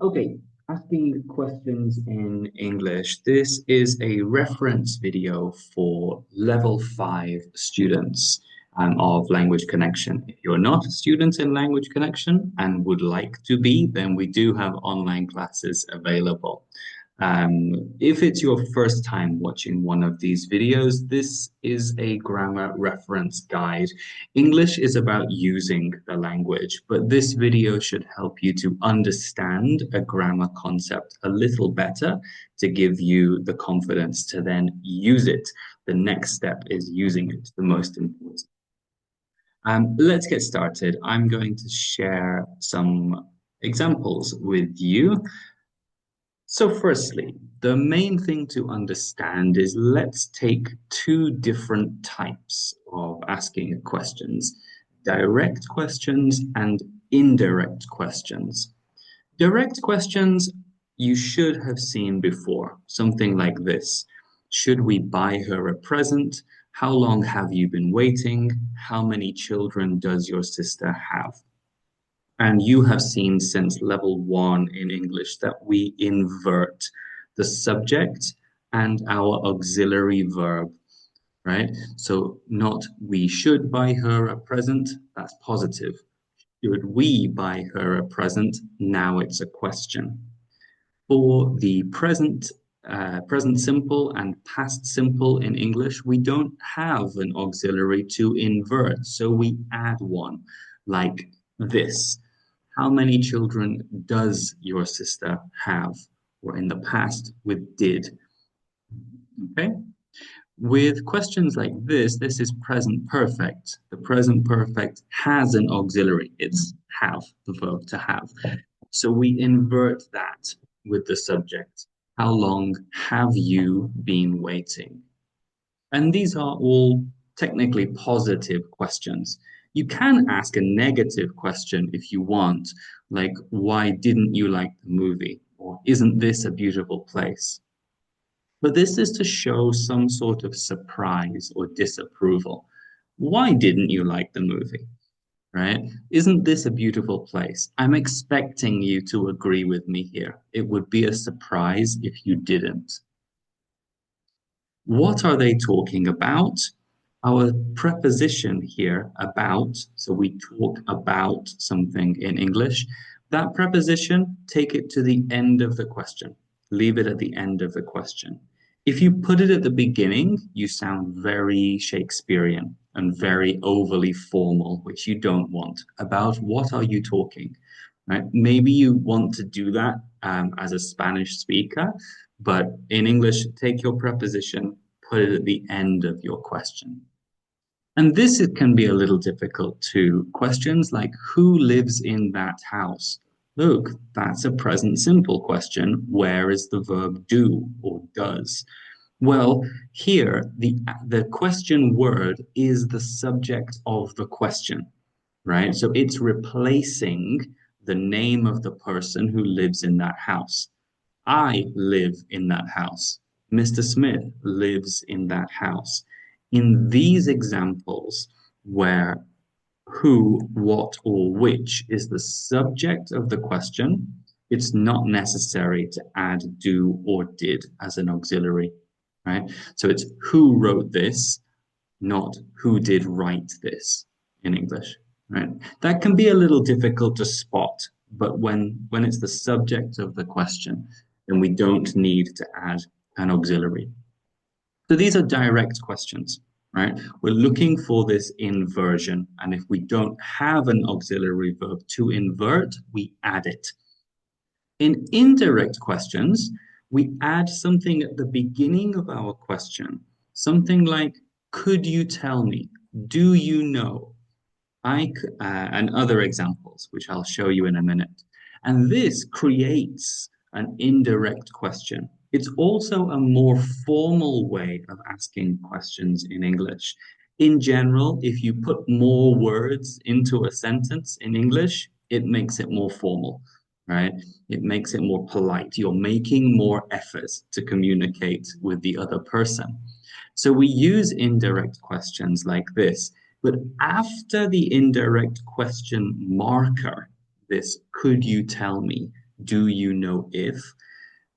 Okay, asking questions in English. This is a reference video for level 5 students of Language Connection. If you're not a student in Language Connection and would like to be, then we do have online classes available. If it's your first time watching one of these videos, this is a grammar reference guide. English is about using the language, but this video should help you to understand a grammar concept a little better to give you the confidence to then use it. The next step is using it, the most important. Let's get started. I'm going to share some examples with you. So firstly, the main thing to understand is let's take two different types of asking questions, direct questions and indirect questions. Direct questions you should have seen before, something like this. Should we buy her a present? How long have you been waiting? How many children does your sister have? And you have seen since level 1 in English that we invert the subject and our auxiliary verb, right? So not we should buy her a present, that's positive. Should we buy her a present? Now it's a question. For the present simple and past simple in English, we don't have an auxiliary to invert, so we add one, like this. How many children does your sister have? Or in the past with did. Okay? With questions like this is present perfect. The present perfect has an auxiliary. It's have, the verb to have. So we invert that with the subject. How long have you been waiting? And these are all technically positive questions. You can ask a negative question if you want, like, why didn't you like the movie? Or isn't this a beautiful place? But this is to show some sort of surprise or disapproval. Why didn't you like the movie? Right? Isn't this a beautiful place? I'm expecting you to agree with me here. It would be a surprise if you didn't. What are they talking about? Our preposition here, about, so we talk about something in English. That preposition, take it to the end of the question. Leave it at the end of the question. If you put it at the beginning, you sound very Shakespearean and very overly formal, which you don't want. About what are you talking? Right? Maybe you want to do that as a Spanish speaker, but in English, take your preposition, put it at the end of your question. And this can be a little difficult too. Questions like who lives in that house? Look, that's a present simple question. Where is the verb do or does? Well, here the question word is the subject of the question, right? So it's replacing the name of the person who lives in that house. I live in that house. Mr. Smith lives in that house. In these examples, where who, what, or which is the subject of the question, it's not necessary to add do or did as an auxiliary, right? So it's who wrote this, not who did write this in English, right? That can be a little difficult to spot, but when it's the subject of the question, then we don't need to add an auxiliary. So these are direct questions, right? We're looking for this inversion, and if we don't have an auxiliary verb to invert, we add it. In indirect questions, we add something at the beginning of our question, something like, could you tell me? Do you know? And other examples, which I'll show you in a minute. And this creates an indirect question. It's also a more formal way of asking questions in English. In general, if you put more words into a sentence in English, it makes it more formal, right? It makes it more polite. You're making more efforts to communicate with the other person. So we use indirect questions like this. But after the indirect question marker, this could you tell me, do you know if,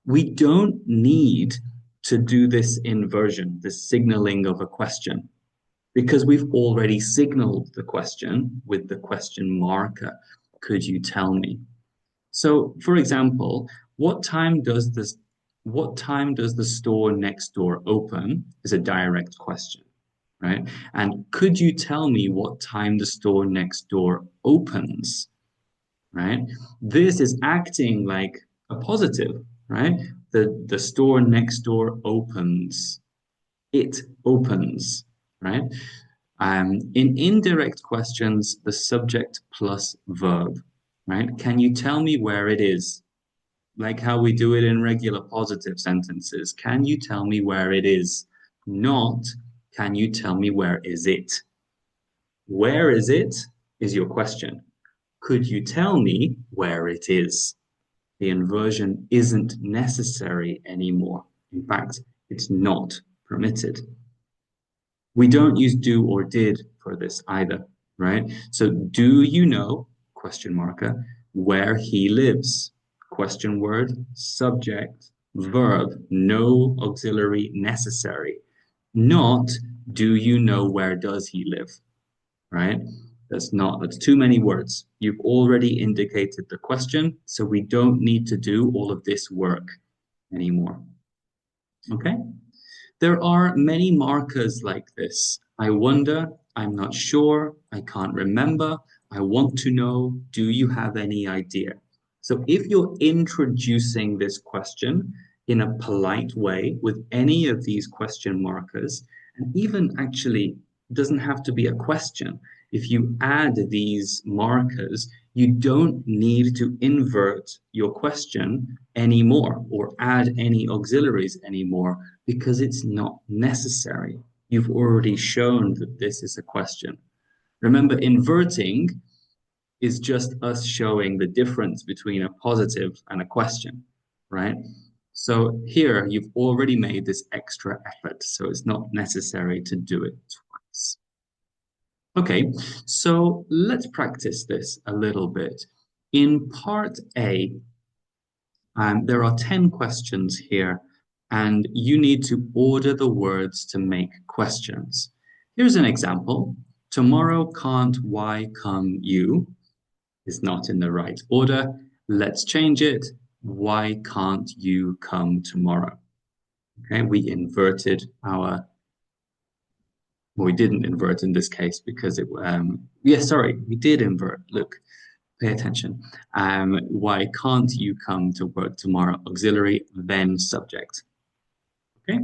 we don't need to do this inversion, this signaling of a question, because we've already signaled the question with the question marker. Could you tell me? So, for example, what time does the store next door open is a direct question, right? And could you tell me what time the store next door opens, right? This is acting like a positive, right? The store next door opens. It opens, right? In indirect questions, the subject plus verb, right? Can you tell me where it is? Like how we do it in regular positive sentences. Can you tell me where it is? Not, can you tell me where is it? Where is your question. Could you tell me where it is? The inversion isn't necessary anymore. In fact, it's not permitted. We don't use do or did for this either, right? So do you know, question marker, where he lives? Question word, subject, verb, no auxiliary necessary. Not, do you know where does he live? Right? That's too many words. You've already indicated the question, so we don't need to do all of this work anymore. Okay? There are many markers like this. I wonder, I'm not sure, I can't remember, I want to know, do you have any idea? So if you're introducing this question in a polite way with any of these question markers, and even actually doesn't have to be a question. If you add these markers, you don't need to invert your question anymore or add any auxiliaries anymore because it's not necessary. You've already shown that this is a question. Remember, inverting is just us showing the difference between a positive and a question, right? So here you've already made this extra effort, so it's not necessary to do it twice. Okay, so let's practice this a little bit. In part A, there are 10 questions here, and you need to order the words to make questions. Here's an example. Tomorrow can't, why come you? Is not in the right order. Let's change it. Why can't you come tomorrow? Okay, we inverted our, well, we didn't invert in this case because sorry, we did invert. Look, pay attention. Why can't you come to work tomorrow? Auxiliary, then subject. Okay.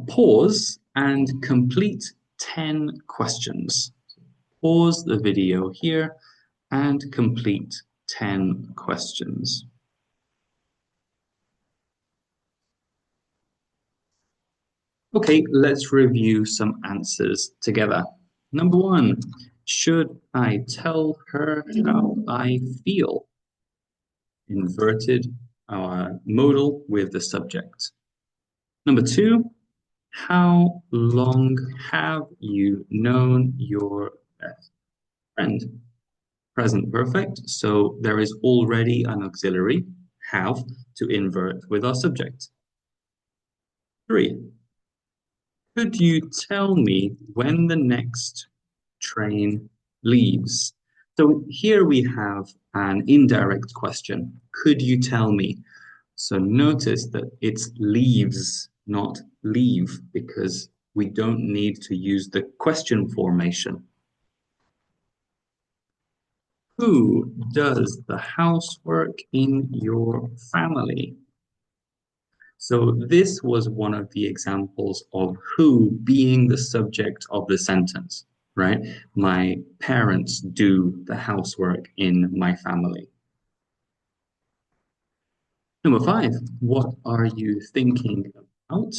Pause and complete 10 questions. Pause the video here and complete 10 questions. Okay, let's review some answers together. Number 1, should I tell her how I feel? Inverted our modal with the subject. Number 2, how long have you known your best friend? Present perfect, so there is already an auxiliary, have, to invert with our subject. 3, could you tell me when the next train leaves? So here we have an indirect question. Could you tell me? So notice that it's leaves, not leave, because we don't need to use the question formation. Who does the housework in your family? So this was one of the examples of who being the subject of the sentence, right? My parents do the housework in my family. Number 5, what are you thinking about?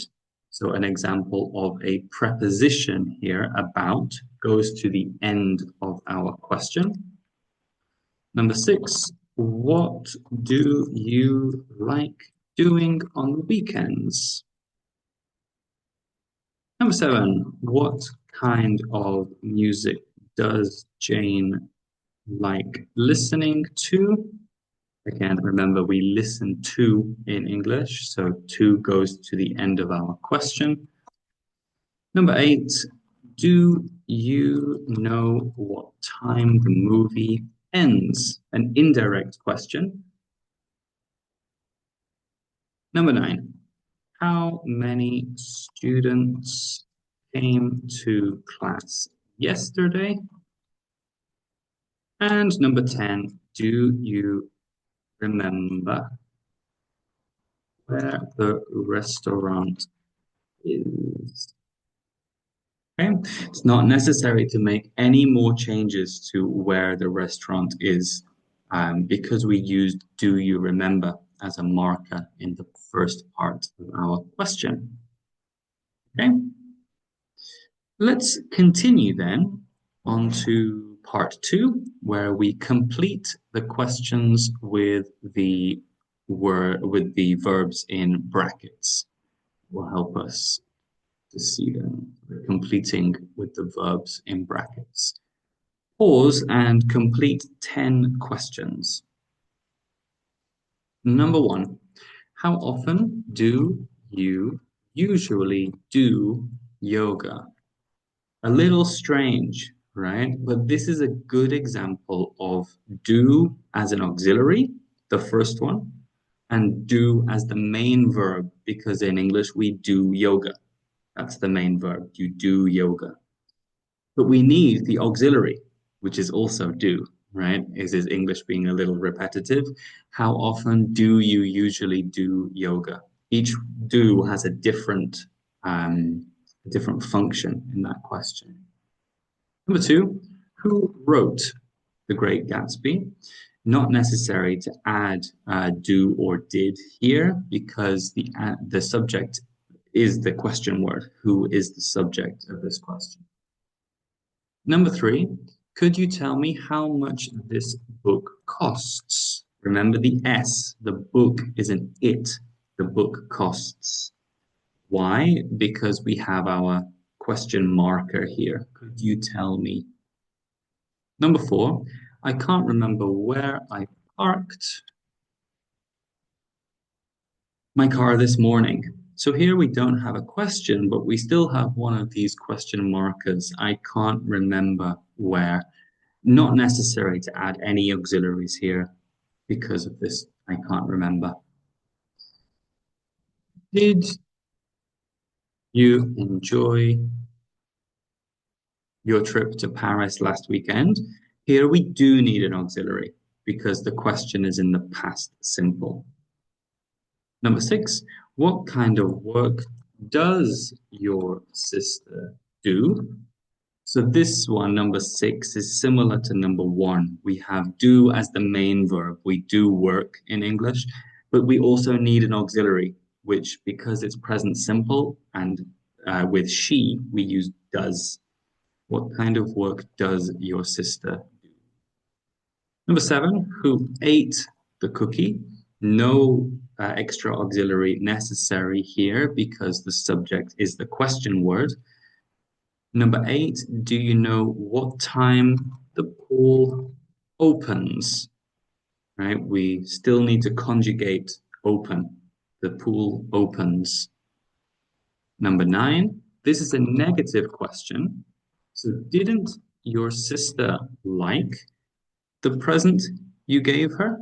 So an example of a preposition here, about, goes to the end of our question. Number 6, what do you like doing on the weekends? Number 7, what kind of music does Jane like listening to? Again, remember we listen to in English, so to goes to the end of our question. Number 8, do you know what time the movie ends? An indirect question. Number 9, how many students came to class yesterday? And number 10, do you remember where the restaurant is? Okay, it's not necessary to make any more changes to where the restaurant is because we used do you remember as a marker in the first part of our question. Okay, let's continue then on to part 2, where we complete the questions with the verbs in brackets. Will help us to see them. We're completing with the verbs in brackets. Pause and complete 10 questions. Number 1, how often do you usually do yoga? A little strange, right? But this is a good example of do as an auxiliary, the first one, and do as the main verb, because in English we do yoga. That's the main verb. You do yoga. But we need the auxiliary, which is also do, right? Is English being a little repetitive? How often do you usually do yoga? Each do has a different function in that question. Number 2, who wrote The Great Gatsby? Not necessary to add do or did here because the subject is the question word. Who is the subject of this question? Number 3, could you tell me how much this book costs? Remember the S, the book is an it. The book costs. Why? Because we have our question marker here. Could you tell me? Number 4, I can't remember where I parked my car this morning. So here we don't have a question, but we still have one of these question markers. I can't remember where. Not necessary to add any auxiliaries here because of this. I can't remember. Did you enjoy your trip to Paris last weekend? Here we do need an auxiliary because the question is in the past simple. Number 6, what kind of work does your sister do? So this one, number 6, is similar to number 1. We have do as the main verb. We do work in English, but we also need an auxiliary, which because it's present simple and with she, we use does. What kind of work does your sister do? Number 7, who ate the cookie? No extra auxiliary necessary here because the subject is the question word. Number 8, do you know what time the pool opens? Right? We still need to conjugate open. The pool opens. Number 9, this is a negative question. So didn't your sister like the present you gave her?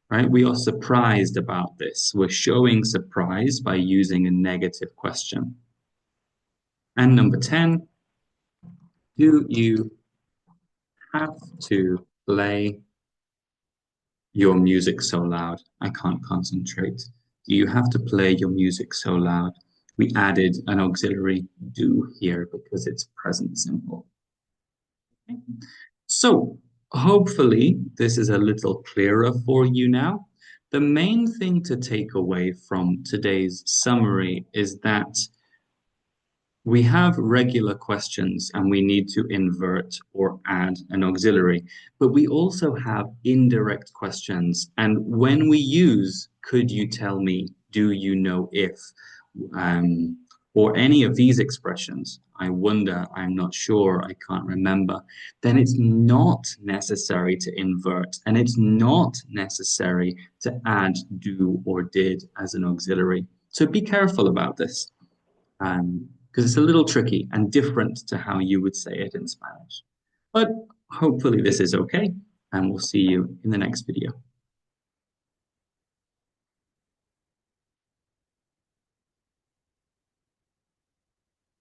Right? We are surprised about this. We're showing surprise by using a negative question. And number 10, do you have to play your music so loud? I can't concentrate. Do you have to play your music so loud? We added an auxiliary do here because it's present simple. Okay. So hopefully this is a little clearer for you now. The main thing to take away from today's summary is that we have regular questions and we need to invert or add an auxiliary, but we also have indirect questions. And when we use, could you tell me, do you know if, or any of these expressions, I wonder, I'm not sure, I can't remember, then it's not necessary to invert and it's not necessary to add do or did as an auxiliary. So be careful about this because it's a little tricky and different to how you would say it in Spanish. But hopefully this is okay, and we'll see you in the next video.